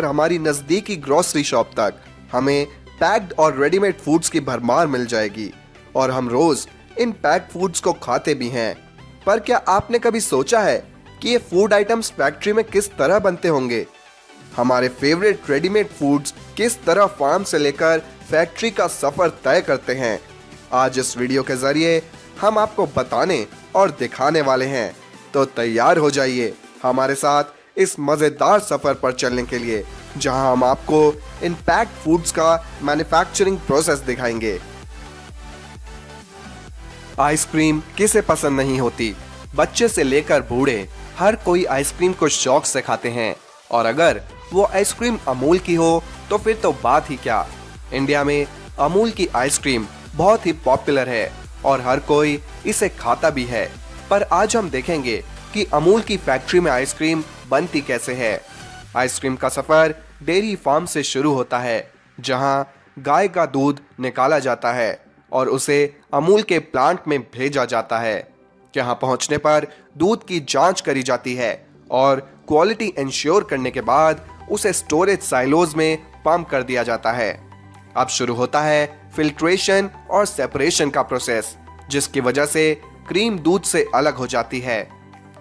और हमारी नजदीकी ग्रोसरी शॉप तक हमें पैक्ड और रेडीमेड फूड्स की भरमार मिल जाएगी और हम रोज इन पैक्ड फूड्स को खाते भी हैं। पर क्या आपने कभी सोचा है कि ये फूड आइटम्स फैक्ट्री में किस तरह बनते होंगे? हमारे फेवरेट रेडीमेड फूड्स किस तरह फार्म से लेकर फैक्ट्री का सफर तय करते हैं? आज इस वीडियो के जरिए हम आपको बताने और दिखाने वाले हैं, तो तैयार हो जाइए हमारे साथ इस मजेदार सफर पर चलने के लिए, जहां हम आपको इन पैक्ड फूड्स का मैन्युफैक्चरिंग प्रोसेस दिखाएंगे। आइसक्रीम किसे पसंद नहीं होती? बच्चे से लेकर बूढ़े हर कोई आइसक्रीम को शौक से खाते हैं, और अगर वो आइसक्रीम अमूल की हो तो फिर तो बात ही क्या। इंडिया में अमूल की आइसक्रीम बहुत ही पॉपुलर है और हर कोई इसे खाता भी है। पर आज हम देखेंगे कि अमूल की फैक्ट्री में आइसक्रीम बनती कैसे है। आइसक्रीम का सफर डेयरी फार्म से शुरू होता है, जहां गाय का दूध निकाला जाता है और उसे अमूल के प्लांट में भेजा जाता है। यहाँ पहुंचने पर दूध की जांच करी जाती है और क्वालिटी इंश्योर करने के बाद उसे स्टोरेज साइलोज में पंप कर दिया जाता है। अब शुरू होता है फिल्ट्रेशन और सेपरेशन का प्रोसेस, जिसकी वजह से क्रीम दूध से अलग हो जाती है।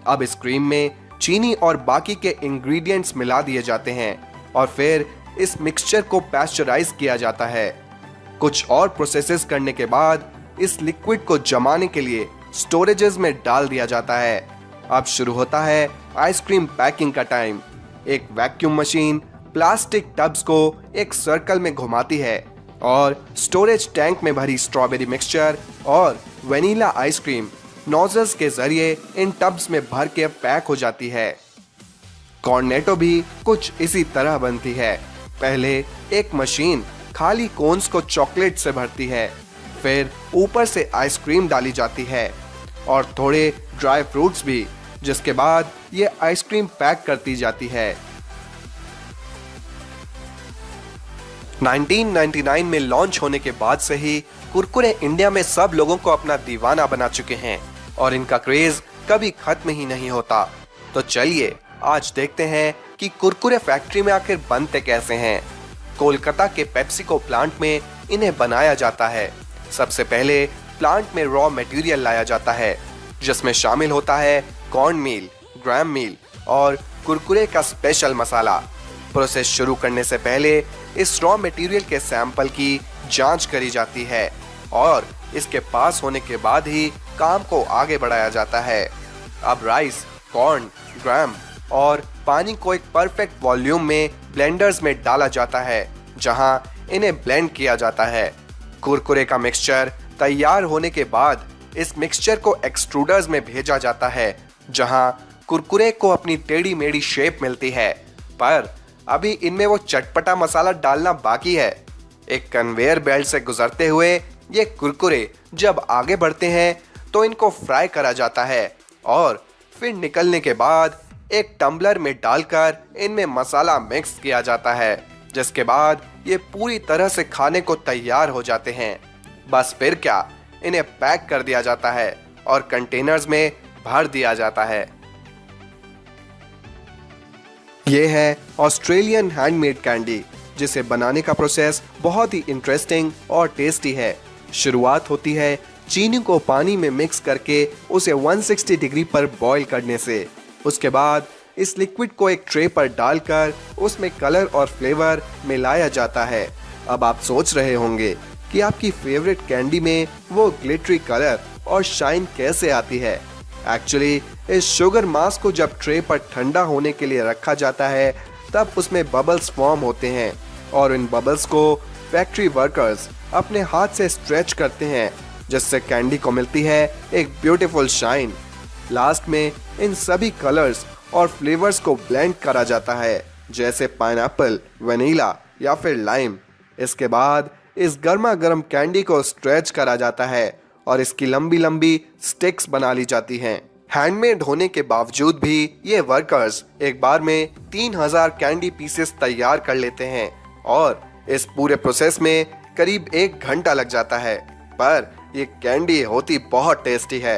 अब इस क्रीम में चीनी और बाकी के इंग्रेडिएंट्स मिला दिए जाते हैं और फिर इस मिक्सचर को पैस्चराइज किया जाता है। कुछ और प्रोसेसेस करने के बाद इस लिक्विड को जमाने के लिए स्टोरेजेस में डाल दिया जाता है। अब शुरू होता है आइसक्रीम पैकिंग का टाइम। एक वैक्यूम मशीन प्लास्टिक टब्स को एक सर्कल में घुमाती है और स्टोरेज टैंक में भरी स्ट्रॉबेरी मिक्सचर और वेनिला आइसक्रीम नोजल्स के जरिए इन टब्स में भर के पैक हो जाती है। कॉर्नेटो भी कुछ इसी तरह बनती है। पहले एक मशीन खाली कोन्स को चॉकलेट से भरती है, फिर ऊपर से आइसक्रीम डाली जाती है और थोड़े ड्राई फ्रूट्स भी, जिसके बाद ये आइसक्रीम पैक करती जाती है। 1999 में लॉन्च होने के बाद से ही कुरकुरे इंडिया में सब लोगों को अपना दीवाना बना चुके हैं और इनका क्रेज कभी खत्म ही नहीं होता। तो चलिए आज देखते हैं कि कुरकुरे फैक्ट्री में आखिर बनते कैसे हैं। कोलकाता के पेप्सिको प्लांट में इन्हें बनाया जाता है। सबसे पहले प्लांट में रॉ मटेरियल लाया जाता है, जिसमें शामिल होता है कॉर्न मील, ग्राम मील और कुरकुरे का स्पेशल मसाला। प्रोसेस शुरू करने से पहले इस रॉ मटेरियल के सैंपल की जांच करी जाती है और इसके पास होने के बाद ही काम को आगे बढ़ाया जाता है। अब राइस, कॉर्न, ग्राम और पानी को एक परफेक्ट वॉल्यूम में ब्लेंडर्स में डाला जाता है, जहां इन्हें ब्लेंड किया जाता है। कुरकुरे का मिक्सचर तैयार होने के बाद इस मिक्सचर को एक्सट्रूडर्स में भेजा जाता है, जहां कुरकुरे को अपनी टेढ़ी मेढ़ी शेप मिलती है। पर अभी इनमें वो चटपटा मसाला डालना बाकी है। एक कन्वेयर बेल्ट से गुजरते हुए ये कुरकुरे जब आगे बढ़ते हैं तो इनको फ्राई करा जाता है और फिर निकलने के बाद एक टम्बलर में डालकर इनमें मसाला मिक्स किया जाता है, जिसके बाद ये पूरी तरह से खाने को तैयार हो जाते हैं। बस फिर क्या, इन्हें पैक कर दिया जाता है और कंटेनर्स में भर दिया जाता है। ये है ऑस्ट्रेलियन हैंडमेड कैंडी, जिसे बनाने का प्रोसेस बहुत ही इंटरेस्टिंग और टेस्टी है। शुरुआत होती है चीनी को पानी में मिक्स करके उसे 160 डिग्री पर बॉईल करने से। उसके बाद इस लिक्विड को एक ट्रे पर डालकर उसमें कलर और फ्लेवर मिलाया जाता है। अब आप सोच रहे होंगे कि आपकी फेवरेट कैंडी में वो ग्लिटरी कलर और शाइन कैसे आती है। एक्चुअली इस शुगर मास को जब ट्रे पर ठंडा होने के लिए रखा जाता है, तब उसमें बबल्स फॉर्म होते हैं और इन बबल्स को फैक्ट्री वर्कर्स अपने हाथ से स्ट्रेच करते हैं, जिससे कैंडी को मिलती है एक ब्यूटीफुल शाइन। लास्ट में इन सभी कलर्स और फ्लेवर्स को ब्लेंड करा जाता है, जैसे पाइनएप्पल, वनीला या फिर लाइम। इसके बाद इस गर्मा गर्म कैंडी को स्ट्रेच करा जाता है और इसकी लंबी लंबी स्टिक्स बना ली जाती हैं। हैंडमेड होने के बावजूद भी ये वर्कर्स एक बार में 3000 कैंडी पीसेस तैयार कर लेते हैं और इस पूरे प्रोसेस में करीब 1 घंटा लग जाता है, पर ये कैंडी होती बहुत टेस्टी है।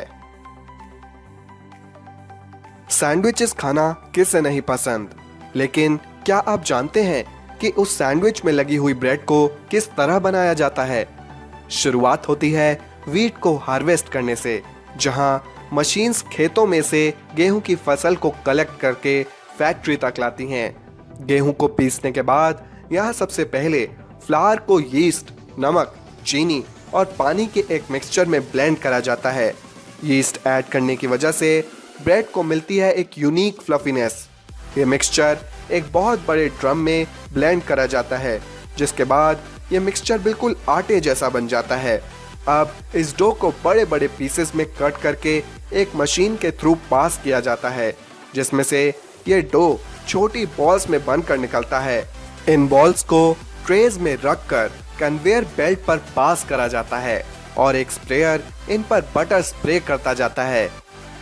सैंडविचेस खाना किसे नहीं पसंद, लेकिन क्या आप जानते हैं कि उस सैंडविच में लगी हुई ब्रेड को किस तरह बनाया जाता है? शुरुआत होती है वीट को हार्वेस्ट करने से, जहां मशीन्स खेतों में से गेहूं की फसल को कलेक्ट करके फैक्ट्री तक लाती हैं। गेहूं को पीसने के बाद यहाँ सबसे पहले फ्लावर को यीस्ट, नमक, चीनी और पानी के एक मिक्सचर में ब्लेंड करा जाता है। यीस्ट ऐड करने की वजह से ब्रेड को मिलती है एक यूनिक फ्लफीनेस। ये मिक्सचर एक बहुत बड़े ड्रम में ब्लेंड करा जाता है, जिसके बाद ये मिक्सचर बिल्कुल आटे जैसा बन जाता है। अब इस डो को बड़े बड़े पीसेस में कट करके एक मशीन के थ्रू पास किया जाता है, जिसमें से ये डो छोटी बॉल्स में बनकर निकलता है। इन बॉल्स को ट्रेज में रखकर कन्वेयर बेल्ट पर पास करा जाता है और एक स्प्रेयर इन पर बटर स्प्रे करता जाता है।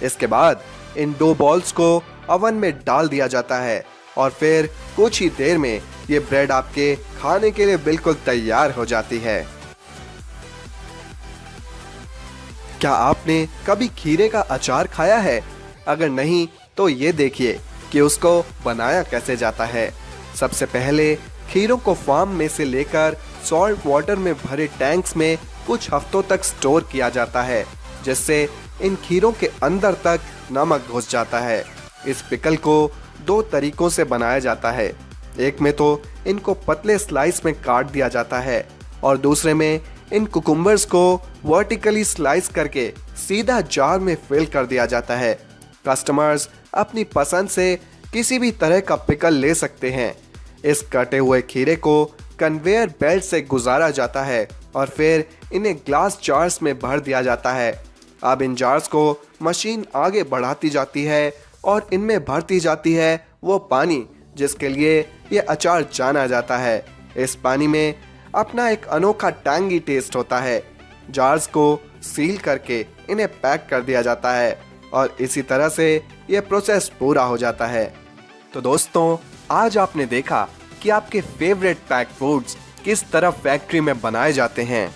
इसके बाद इन दो बॉल्स को ओवन में डाल दिया जाता है और फिर कुछ ही देर में ये ब्रेड आपके खाने के लिए बिल्कुल तैयार हो जाती है। क्या आपने कभी खीरे का अचार खाया है? अगर नहीं तो ये देखिए कि उसको बनाया कैसे जाता है। सबसे पहले खीरों को फार्म में से लेकर सॉल्ट वाटर में भरे टैंक्स में कुछ हफ्तों तक स्टोर किया जाता है, जिससे इन खीरों के अंदर तक नमक घुस जाता है। इस पिकल को दो तरीकों से बनाया जाता है। एक में तो इनको पतले स्लाइस में काट दिया जाता है और दूसरे में इन कुकुम्बर्स को वर्टिकली स्लाइस करके सीधा जार में फिल कर दिया जाता है। कस्टमर्स अपनी पसंद से किसी भी तरह का पिकल ले सकते हैं। इस कटे हुए खीरे को कन्वेयर बेल्ट से गुजारा जाता है और फिर इन्हें ग्लास जार्स में भर दिया जाता है। अब इन जार्स को मशीन आगे बढ़ाती जाती है और इनमें भरती जाती है वो पानी जिसके लिए ये अचार जाना जाता है। इस पानी में अपना एक अनोखा टैंगी टेस्ट होता है। जार्स को सील करके इन्हें पैक कर दिया जाता है और इसी तरह से ये प्रोसेस पूरा हो जाता है। तो दोस्तों, आज आपने देखा कि आपके फेवरेट पैक फूड्स किस तरह फैक्ट्री में बनाए जाते हैं।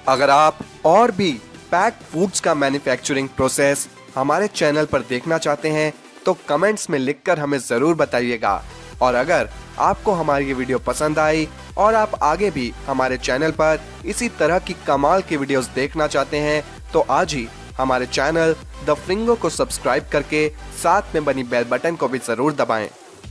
अगर आप और भी पैक फूड्स का मैन्युफैक्चरिंग प्रोसेस हमारे चैनल पर देखना चाहते हैं तो कमेंट्स में लिखकर हमें ज़रूर बताइएगा। और अगर आपको हमारी ये वीडियो पसंद आई और आप आगे भी हमारे चैनल पर इसी तरह की कमाल की वीडियोस देखना चाहते हैं तो आज ही हमारे चैनल द फ्रिंगो को सब्सक्राइब करके साथ में बनी बेल बटन को भी ज़रूर दबाएं।